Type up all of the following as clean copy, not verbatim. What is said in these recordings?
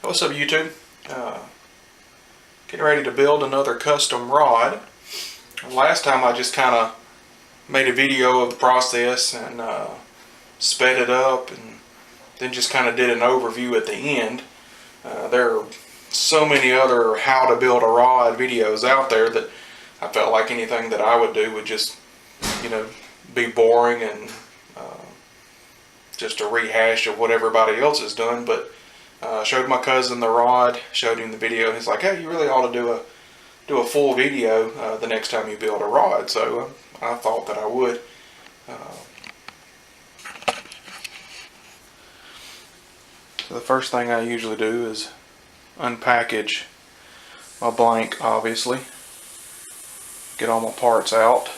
What's up, YouTube? Getting ready to build another custom rod. Last time I just kind of made a video of the process and sped it up, and then just kind of did an overview at the end. There are so many other how to build a rod videos out there that I felt like anything that I would do would just, be boring and just a rehash of what everybody else has done. But showed my cousin the rod, showed him the video. He's like, "Hey, you really ought to do a full video the next time you build a rod." So I thought that I would. So the first thing I usually do is unpackage my blank, obviously. Get all my parts out.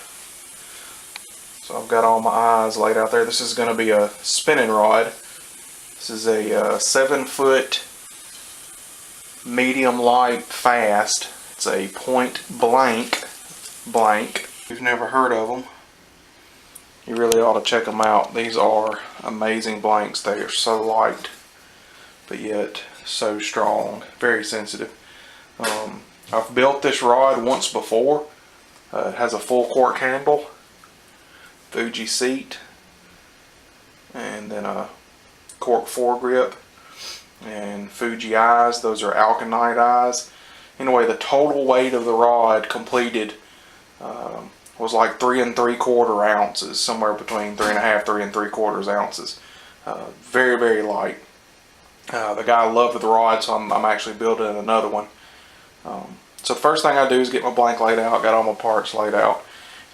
So I've got all my eyes laid out there. This is going to be a spinning rod. This is a 7-foot medium light fast. It's a point blank. If you've never heard of them, you really ought to check them out. These are amazing blanks. They are so light, but yet so strong, very sensitive. I've built this rod once before. It has a full cork handle, Fuji seat, and then a cork foregrip, and Fuji eyes. Those are alkanite eyes. Anyway, the total weight of the rod completed was like 3 3/4 ounces, somewhere between 3 1/2, 3 3/4 ounces. Very, very light. The guy loved the rod, so I'm actually building another one. So the first thing I do is get my blank laid out, got all my parts laid out,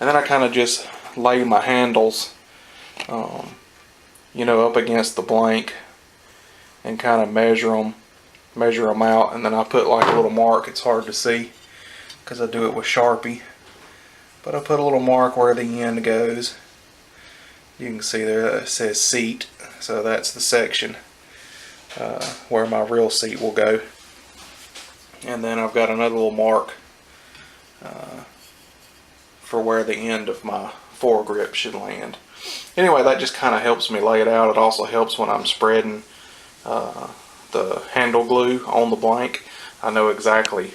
and then I kind of just lay my handles, up against the blank and kind of measure them out, and then I put like a little mark. It's hard to see because I do it with Sharpie, but I put a little mark where the end goes. You can see there that it says seat, so that's the section where my real seat will go. And then I've got another little mark for where the end of my foregrip should land. Anyway, that just kind of helps me lay it out. It also helps when I'm spreading the handle glue on the blank. I know exactly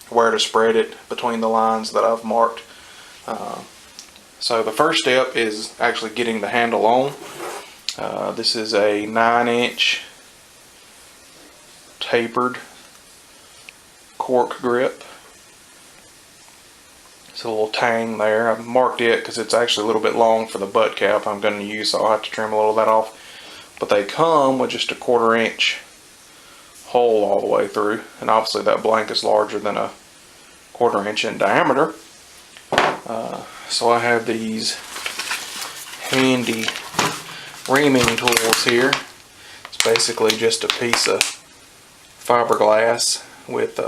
where to spread it between the lines that I've marked. So the first step is actually getting the handle on. This is a 9-inch tapered cork grip. It's a little tang there. I've marked it because it's actually a little bit long for the butt cap I'm going to use, so I'll have to trim a little of that off. But they come with just a 1/4 inch hole all the way through, and obviously that blank is larger than a 1/4 inch in diameter. So I have these handy reaming tools here. It's basically just a piece of fiberglass with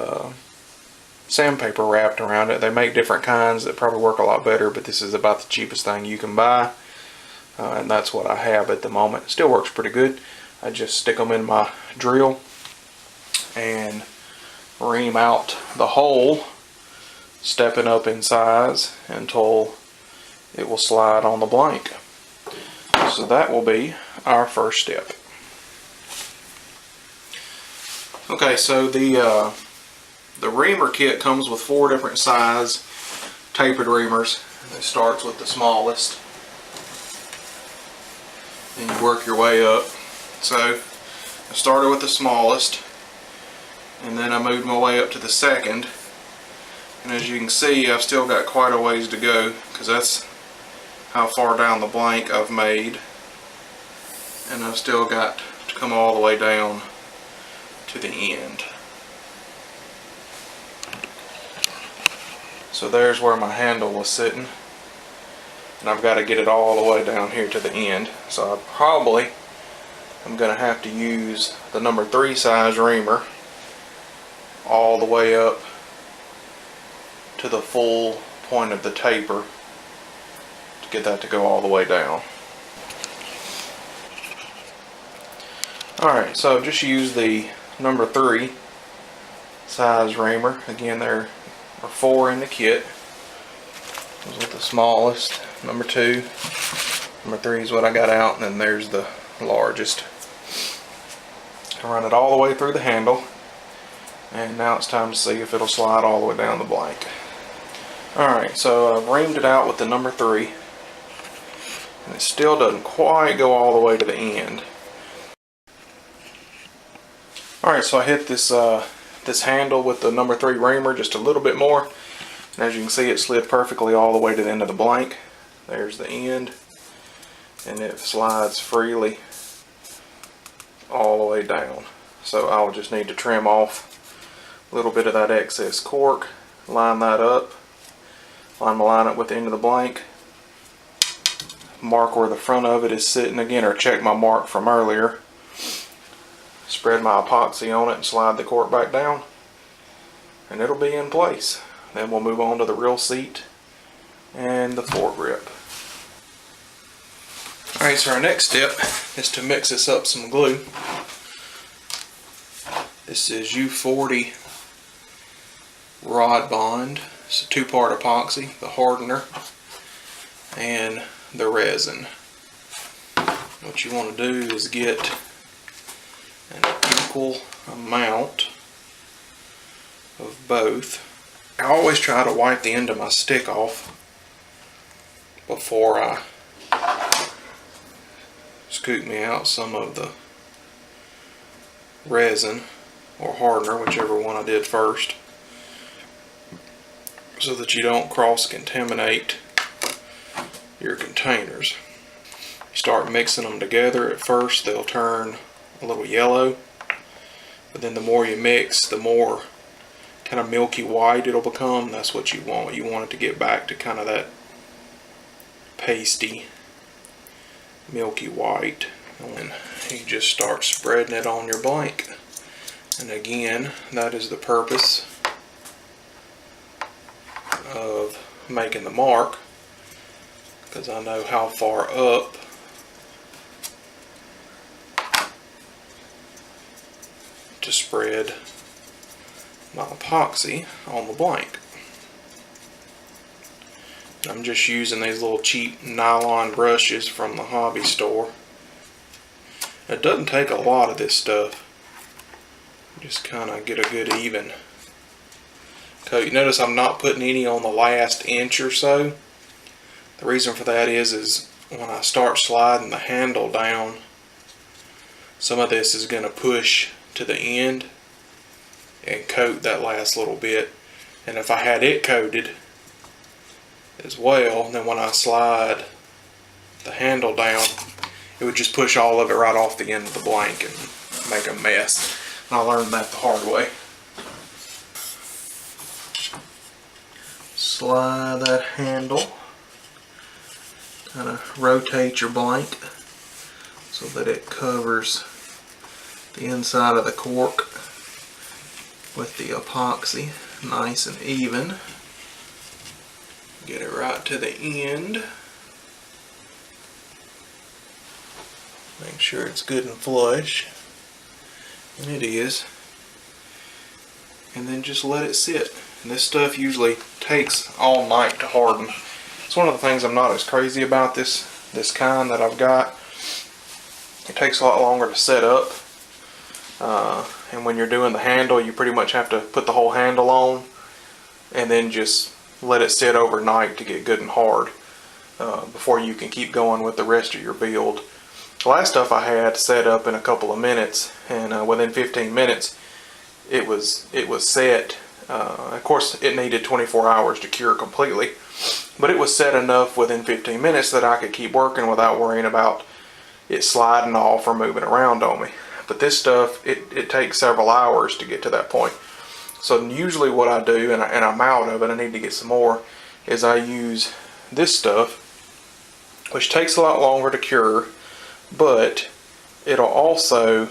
sandpaper wrapped around it. They make different kinds that probably work a lot better, but this is about the cheapest thing you can buy, and that's what I have at the moment. It still works pretty good. I just stick them in my drill and ream out the hole, stepping up in size until it will slide on the blank. So that will be our first step. Okay, so the reamer kit comes with 4 different size tapered reamers. It starts with the smallest, and you work your way up. So I started with the smallest, and then I moved my way up to the second. And as you can see, I've still got quite a ways to go, because that's how far down the blank I've made, and I've still got to come all the way down to the end. So there's where my handle was sitting, and I've got to get it all the way down here to the end. So I'm going to have to use the number 3 size reamer all the way up to the full point of the taper to get that to go all the way down. Alright, so I've just used the number 3 size reamer. Again, there are 4 in the kit. This is the smallest, number 2. Number 3 is what I got out, and then there's the largest. and run it all the way through the handle. And now it's time to see if it'll slide all the way down the blank. Alright, so I've reamed it out with the number 3. And it still doesn't quite go all the way to the end. Alright, so I hit this this handle with the number 3 reamer just a little bit more. And as you can see, it slid perfectly all the way to the end of the blank. There's the end. And it slides freely all the way down. So I'll just need to trim off a little bit of that excess cork, line that up, line it with the end of the blank, mark where the front of it is sitting again, or check my mark from earlier, spread my epoxy on it and slide the cork back down, and it'll be in place. Then we'll move on to the reel seat and the foregrip. Alright, so our next step is to mix this up some glue. This is U40 Rod Bond. It's a 2-part epoxy, the hardener and the resin. What you want to do is get an equal amount of both. I always try to wipe the end of my stick off before I scoop me out some of the resin or hardener, whichever one I did first, so that you don't cross-contaminate your containers. You start mixing them together. At first they'll turn a little yellow, but then the more you mix, the more kind of milky white it'll become. That's what you want. You want it to get back to kind of that pasty milky white. And then you just start spreading it on your blank. And again, that is the purpose of making the mark, because I know how far up to spread my epoxy on the blank. I'm just using these little cheap nylon brushes from the hobby store. It doesn't take a lot of this stuff. Just kind of get a good even coat. You notice I'm not putting any on the last inch or so. The reason for that is when I start sliding the handle down, some of this is going to push to the end and coat that last little bit. And if I had it coated as well, then when I slide the handle down, it would just push all of it right off the end of the blank and make a mess. And I learned that the hard way. Slide that handle, kind of rotate your blank so that it covers the inside of the cork with the epoxy nice and even. Get it right to the end. Make sure it's good and flush. And it is. And then just let it sit. And this stuff usually takes all night to harden. It's one of the things I'm not as crazy about this kind that I've got. It takes a lot longer to set up. And when you're doing the handle, you pretty much have to put the whole handle on and then just let it sit overnight to get good and hard before you can keep going with the rest of your build. The last stuff I had set up in a couple of minutes, and within 15 minutes it was set. Of course, it needed 24 hours to cure completely, but it was set enough within 15 minutes that I could keep working without worrying about it sliding off or moving around on me. But this stuff, it takes several hours to get to that point. So usually what I do, and I'm out of it, I need to get some more, is I use this stuff, which takes a lot longer to cure, but it'll also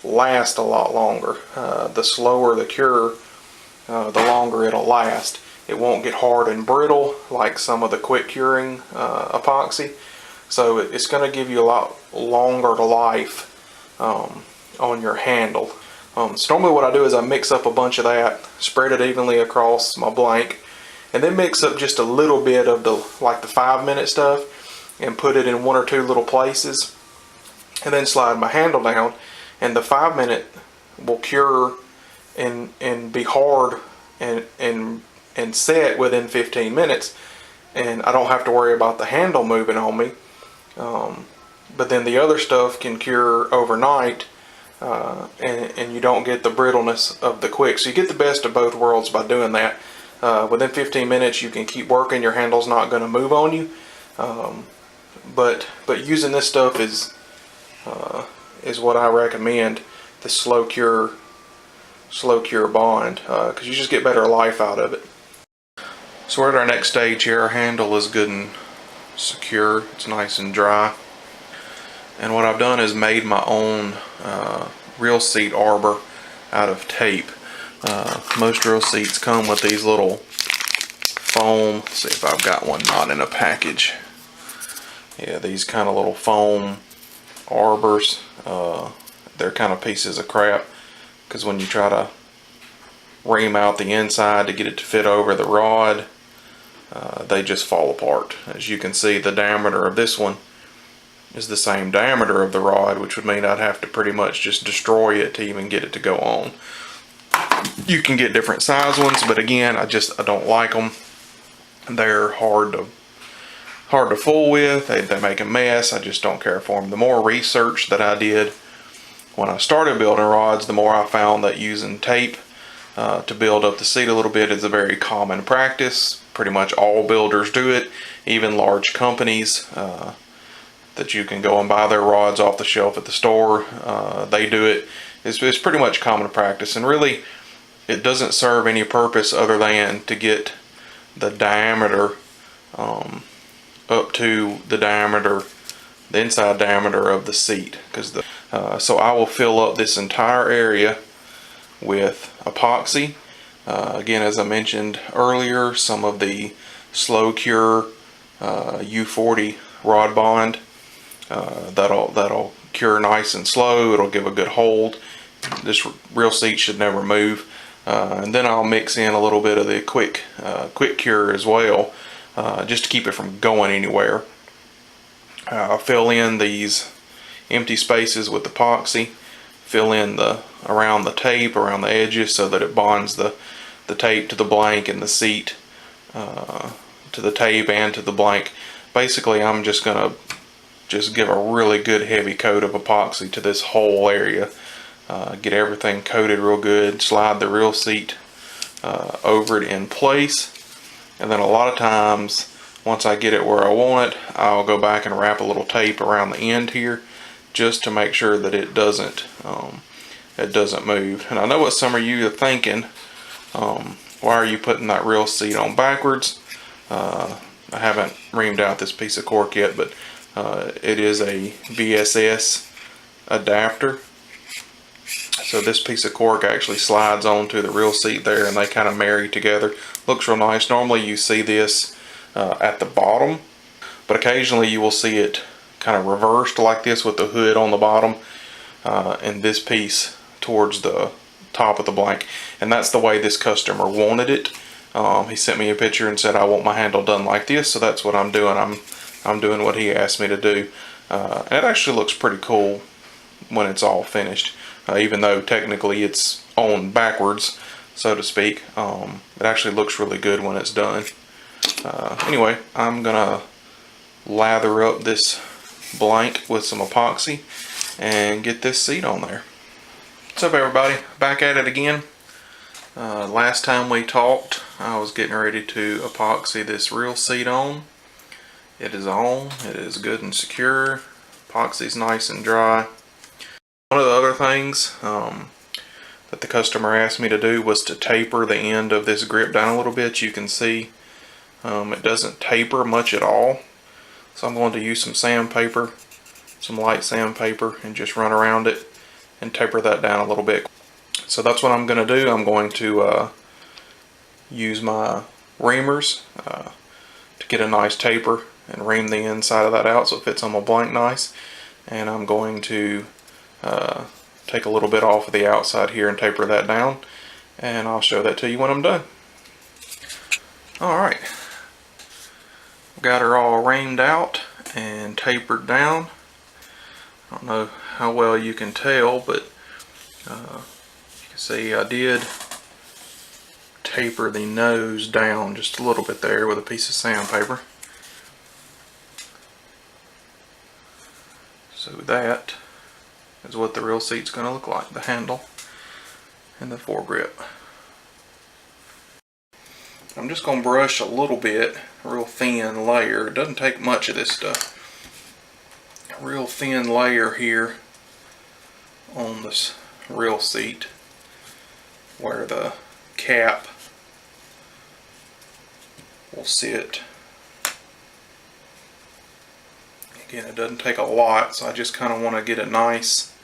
last a lot longer. The slower the cure, the longer it'll last. It won't get hard and brittle like some of the quick curing epoxy. So it's going to give you a lot longer life on your handle. So normally what I do is I mix up a bunch of that, spread it evenly across my blank, and then mix up just a little bit of the 5-minute stuff and put it in one or two little places, and then slide my handle down and the 5-minute will cure and be hard and set within 15 minutes, and I don't have to worry about the handle moving on me. But then the other stuff can cure overnight, and you don't get the brittleness of the quick. So you get the best of both worlds by doing that. Within 15 minutes you can keep working, your handle's not going to move on you. But using this stuff is what I recommend, the slow cure bond, because you just get better life out of it. So we're at our next stage here. Our handle is good and secure, it's nice and dry, and what I've done is made my own reel seat arbor out of tape. Most reel seats come with these little foam, let's see if I've got one not in a package. Yeah, these kind of little foam arbors, they're kind of pieces of crap, because when you try to ream out the inside to get it to fit over the rod, they just fall apart. As you can see, the diameter of this one is the same diameter of the rod, which would mean I'd have to pretty much just destroy it to even get it to go on. You can get different size ones, but again, I don't like them. They're hard to fool with. They make a mess. I just don't care for them. The more research that I did when I started building rods, the more I found that using tape to build up the seat a little bit is a very common practice. Pretty much all builders do it, even large companies that you can go and buy their rods off the shelf at the store. They do it. It's pretty much common practice, and really it doesn't serve any purpose other than to get the diameter up to the inside diameter of the seat. So I will fill up this entire area with epoxy. Again, as I mentioned earlier, some of the slow cure U40 rod bond, that'll cure nice and slow. It'll give a good hold. This reel seat should never move. And then I'll mix in a little bit of the quick cure as well, just to keep it from going anywhere. I'll fill in these empty spaces with epoxy, fill in around the tape, around the edges, so that it bonds the tape to the blank and the seat to the tape and to the blank. Basically, I'm just gonna give a really good heavy coat of epoxy to this whole area. Get everything coated real good, slide the reel seat over it in place, and then a lot of times once I get it where I want it, I'll go back and wrap a little tape around the end here just to make sure that it doesn't move. And I know what some of you are thinking, why are you putting that reel seat on backwards? I haven't reamed out this piece of cork yet, but it is a VSS adapter. So this piece of cork actually slides onto the reel seat there, and they kind of marry together. Looks real nice. Normally you see this at the bottom, but occasionally you will see it kind of reversed like this with the hood on the bottom, and this piece towards the top of the blank. And that's the way this customer wanted it. He sent me a picture and said, I want my handle done like this, so that's what I'm doing. I'm doing what he asked me to do. And it actually looks pretty cool when it's all finished. Even though technically it's on backwards, so to speak, it actually looks really good when it's done. Anyway, I'm gonna lather up this blank with some epoxy and get this seat on there. What's up, everybody? Back at it again. Last time we talked, I was getting ready to epoxy this reel seat on. It is on. It is good and secure. Epoxy's nice and dry. One of the other things that the customer asked me to do was to taper the end of this grip down a little bit. You can see it doesn't taper much at all. So I'm going to use some sandpaper, some light sandpaper, and just run around it and taper that down a little bit. So that's what I'm going to do. I'm going to use my reamers to get a nice taper and ream the inside of that out so it fits on my blank nice. And I'm going to take a little bit off of the outside here and taper that down, and I'll show that to you when I'm done. Alright, got her all reamed out and tapered down. I don't know how well you can tell, but you can see I did taper the nose down just a little bit there with a piece of sandpaper. So that is what the real seat's going to look like, the handle and the foregrip. I'm just going to brush a little bit, a real thin layer. It doesn't take much of this stuff. A real thin layer here on this real seat where the cap will sit. Again, it doesn't take a lot, so I just kind of want to get a nice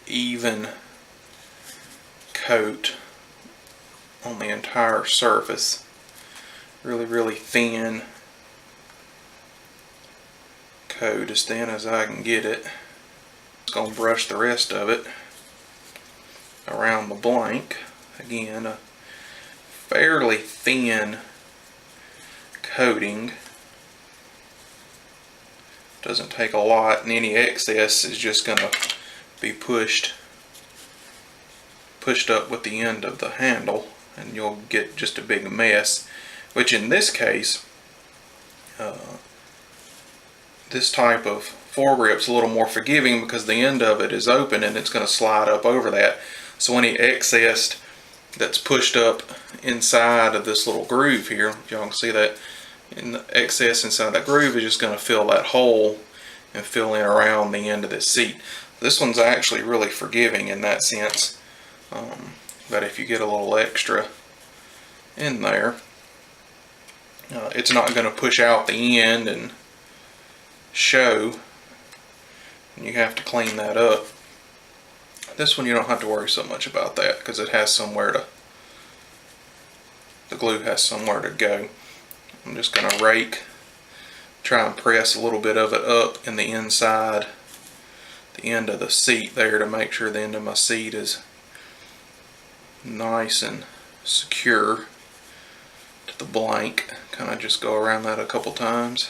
even coat on the entire surface. Really thin coat, as thin as I can get it. Just going to brush the rest of it around the blank. Again, a fairly thin coating. Doesn't take a lot, and any excess is just going to be pushed up with the end of the handle, and you'll get just a big mess. Which in this case, this type of foregrip's a little more forgiving because the end of it is open and it's going to slide up over that. So any excess that's pushed up inside of this little groove here, if y'all can see that, in the excess inside that groove is just going to fill that hole and fill in around the end of this seat. This one's actually really forgiving in that sense, but if you get a little extra in there, it's not going to push out the end and show, and you have to clean that up. This one you don't have to worry so much about that because it has somewhere to, the glue has somewhere to go. I'm just going to rake, try and press a little bit of it up in the inside, the end of the seat there, to make sure the end of my seat is nice and secure to the blank. Kind of just go around that a couple times.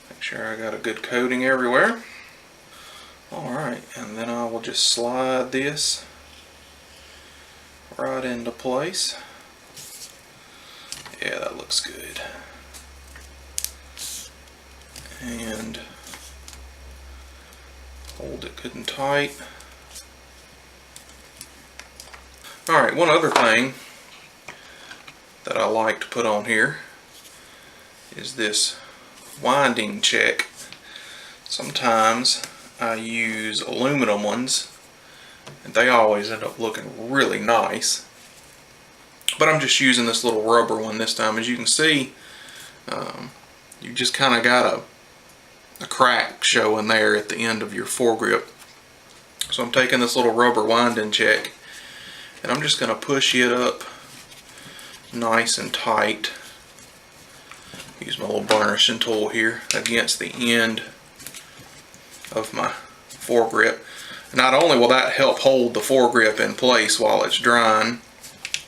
Make sure I got a good coating everywhere. Alright, and then I will just slide this right into place. Yeah, that looks good. And hold it good and tight. Alright, one other thing that I like to put on here is this winding check. Sometimes I use aluminum ones and they always end up looking really nice, but I'm just using this little rubber one this time. As you can see, you just kind of got a crack showing there at the end of your foregrip. So I'm taking this little rubber winding check and I'm just going to push it up nice and tight. Use my little burnishing tool here against the end of my foregrip. Not only will that help hold the foregrip in place while it's drying,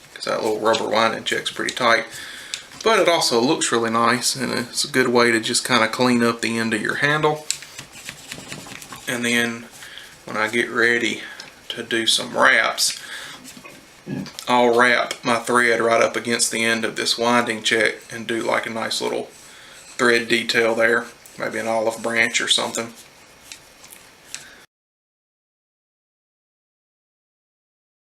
because that little rubber winding check's pretty tight, but it also looks really nice, and it's a good way to just kind of clean up the end of your handle. And then when I get ready to do some wraps, I'll wrap my thread right up against the end of this winding check and do like a nice little thread detail there, maybe an olive branch or something.